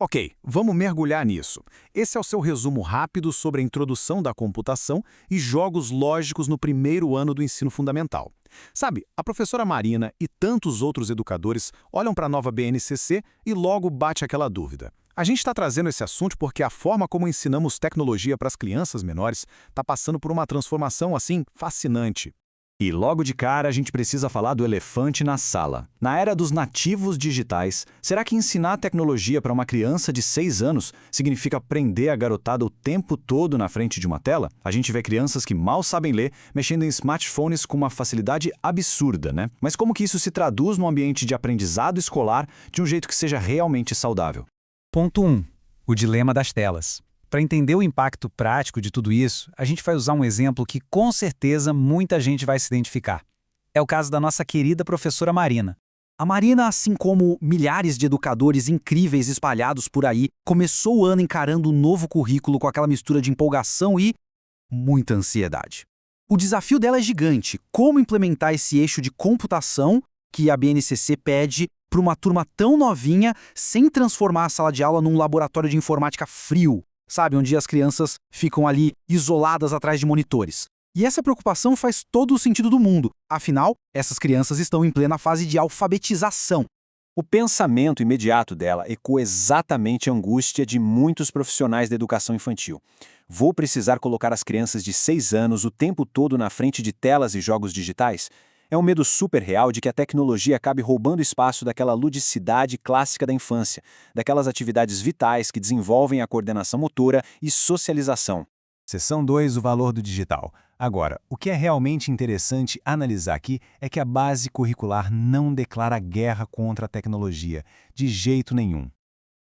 Ok, vamos mergulhar nisso. Esse é o seu resumo rápido sobre a introdução da computação e jogos lógicos no primeiro ano do ensino fundamental. Sabe, a professora Marina e tantos outros educadores olham para a nova BNCC e logo bate aquela dúvida. A gente está trazendo esse assunto porque a forma como ensinamos tecnologia para as crianças menores está passando por uma transformação, assim, fascinante. E logo de cara a gente precisa falar do elefante na sala. Na era dos nativos digitais, será que ensinar tecnologia para uma criança de 6 anos significa prender a garotada o tempo todo na frente de uma tela? A gente vê crianças que mal sabem ler, mexendo em smartphones com uma facilidade absurda, né? Mas como que isso se traduz no ambiente de aprendizado escolar de um jeito que seja realmente saudável? Ponto 1. O dilema das telas. Para entender o impacto prático de tudo isso, a gente vai usar um exemplo que com certeza muita gente vai se identificar. É o caso da nossa querida professora Marina. A Marina, assim como milhares de educadores incríveis espalhados por aí, começou o ano encarando um novo currículo com aquela mistura de empolgação e muita ansiedade. O desafio dela é gigante: como implementar esse eixo de computação que a BNCC pede para uma turma tão novinha sem transformar a sala de aula num laboratório de informática frio. Sabe, onde as crianças ficam ali isoladas atrás de monitores. E essa preocupação faz todo o sentido do mundo. Afinal, essas crianças estão em plena fase de alfabetização. O pensamento imediato dela ecoa exatamente a angústia de muitos profissionais da educação infantil. Vou precisar colocar as crianças de 6 anos o tempo todo na frente de telas e jogos digitais? É um medo super real de que a tecnologia acabe roubando espaço daquela ludicidade clássica da infância, daquelas atividades vitais que desenvolvem a coordenação motora e socialização. Seção 2, o valor do digital. Agora, o que é realmente interessante analisar aqui é que a base curricular não declara guerra contra a tecnologia, de jeito nenhum.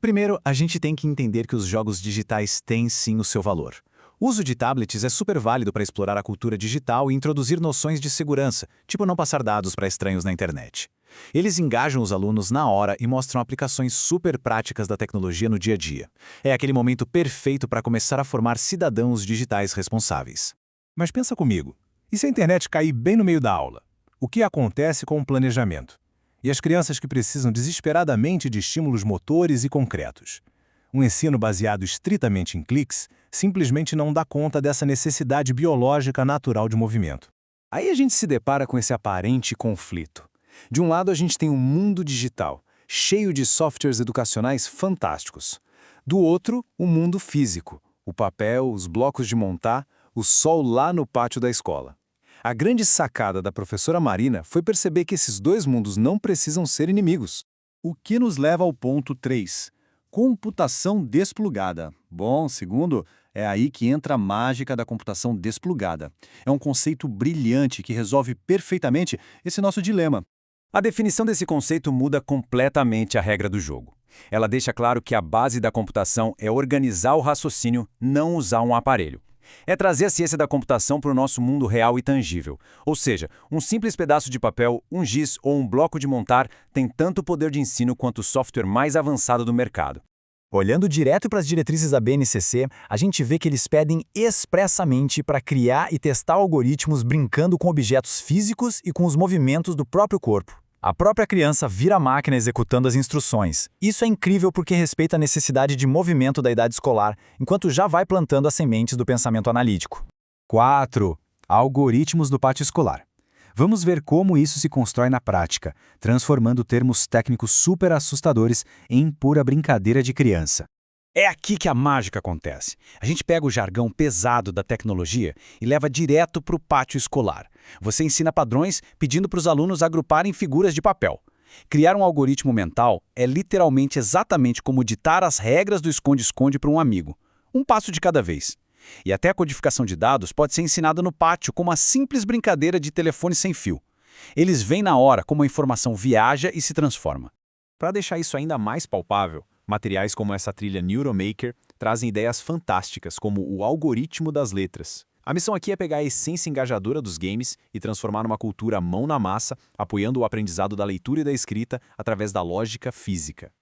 Primeiro, a gente tem que entender que os jogos digitais têm sim o seu valor. O uso de tablets é super válido para explorar a cultura digital e introduzir noções de segurança, tipo não passar dados para estranhos na internet. Eles engajam os alunos na hora e mostram aplicações super práticas da tecnologia no dia a dia. É aquele momento perfeito para começar a formar cidadãos digitais responsáveis. Mas pensa comigo, e se a internet cair bem no meio da aula? O que acontece com o planejamento? E as crianças que precisam desesperadamente de estímulos motores e concretos? Um ensino baseado estritamente em cliques simplesmente não dá conta dessa necessidade biológica natural de movimento. Aí a gente se depara com esse aparente conflito. De um lado, a gente tem um mundo digital, cheio de softwares educacionais fantásticos. Do outro, o mundo físico, o papel, os blocos de montar, o sol lá no pátio da escola. A grande sacada da professora Marina foi perceber que esses dois mundos não precisam ser inimigos. O que nos leva ao ponto 3. Computação desplugada. Bom, segundo, é aí que entra a mágica da computação desplugada. É um conceito brilhante que resolve perfeitamente esse nosso dilema. A definição desse conceito muda completamente a regra do jogo. Ela deixa claro que a base da computação é organizar o raciocínio, não usar um aparelho. É trazer a ciência da computação para o nosso mundo real e tangível. Ou seja, um simples pedaço de papel, um giz ou um bloco de montar tem tanto poder de ensino quanto o software mais avançado do mercado. Olhando direto para as diretrizes da BNCC, a gente vê que eles pedem expressamente para criar e testar algoritmos brincando com objetos físicos e com os movimentos do próprio corpo. A própria criança vira a máquina executando as instruções. Isso é incrível porque respeita a necessidade de movimento da idade escolar, enquanto já vai plantando as sementes do pensamento analítico. 4. Algoritmos do pátio escolar. Vamos ver como isso se constrói na prática, transformando termos técnicos super assustadores em pura brincadeira de criança. É aqui que a mágica acontece. A gente pega o jargão pesado da tecnologia e leva direto para o pátio escolar. Você ensina padrões pedindo para os alunos agruparem figuras de papel. Criar um algoritmo mental é literalmente exatamente como ditar as regras do esconde-esconde para um amigo. Um passo de cada vez. E até a codificação de dados pode ser ensinada no pátio como uma simples brincadeira de telefone sem fio. Eles veem na hora como a informação viaja e se transforma. Para deixar isso ainda mais palpável, materiais como essa trilha Neuromaker trazem ideias fantásticas, como o algoritmo das letras. A missão aqui é pegar a essência engajadora dos games e transformar numa cultura mão na massa, apoiando o aprendizado da leitura e da escrita através da lógica física.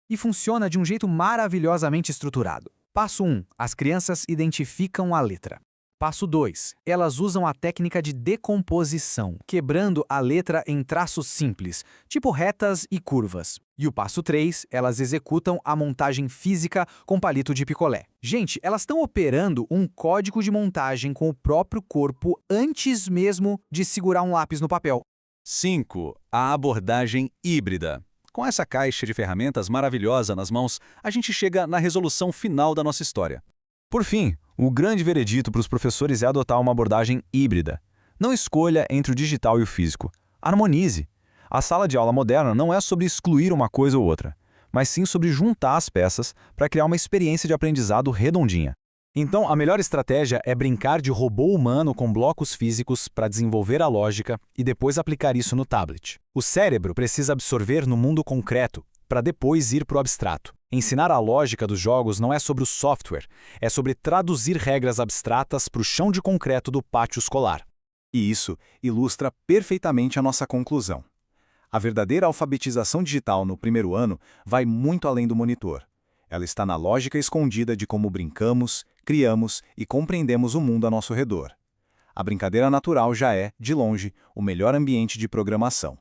E funciona de um jeito maravilhosamente estruturado. Passo 1. As crianças identificam a letra. Passo 2. Elas usam a técnica de decomposição, quebrando a letra em traços simples, tipo retas e curvas. E o passo 3, elas executam a montagem física com palito de picolé. Gente, elas estão operando um código de montagem com o próprio corpo antes mesmo de segurar um lápis no papel. 5. A abordagem híbrida. Com essa caixa de ferramentas maravilhosa nas mãos, a gente chega na resolução final da nossa história. Por fim, o grande veredito para os professores é adotar uma abordagem híbrida. Não escolha entre o digital e o físico. Harmonize. A sala de aula moderna não é sobre excluir uma coisa ou outra, mas sim sobre juntar as peças para criar uma experiência de aprendizado redondinha. Então, a melhor estratégia é brincar de robô humano com blocos físicos para desenvolver a lógica e depois aplicar isso no tablet. O cérebro precisa absorver no mundo concreto, para depois ir para o abstrato. Ensinar a lógica dos jogos não é sobre o software, é sobre traduzir regras abstratas para o chão de concreto do pátio escolar. E isso ilustra perfeitamente a nossa conclusão. A verdadeira alfabetização digital no primeiro ano vai muito além do monitor. Ela está na lógica escondida de como brincamos, criamos e compreendemos o mundo a nosso redor. A brincadeira natural já é, de longe, o melhor ambiente de programação.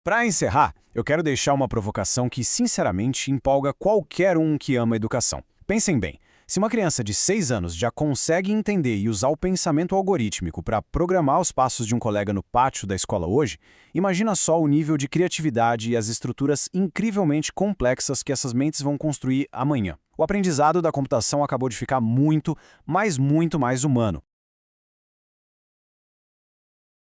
Para encerrar, eu quero deixar uma provocação que, sinceramente, empolga qualquer um que ama educação. Pensem bem, se uma criança de 6 anos já consegue entender e usar o pensamento algorítmico para programar os passos de um colega no pátio da escola hoje, imagina só o nível de criatividade e as estruturas incrivelmente complexas que essas mentes vão construir amanhã. O aprendizado da computação acabou de ficar muito mais humano.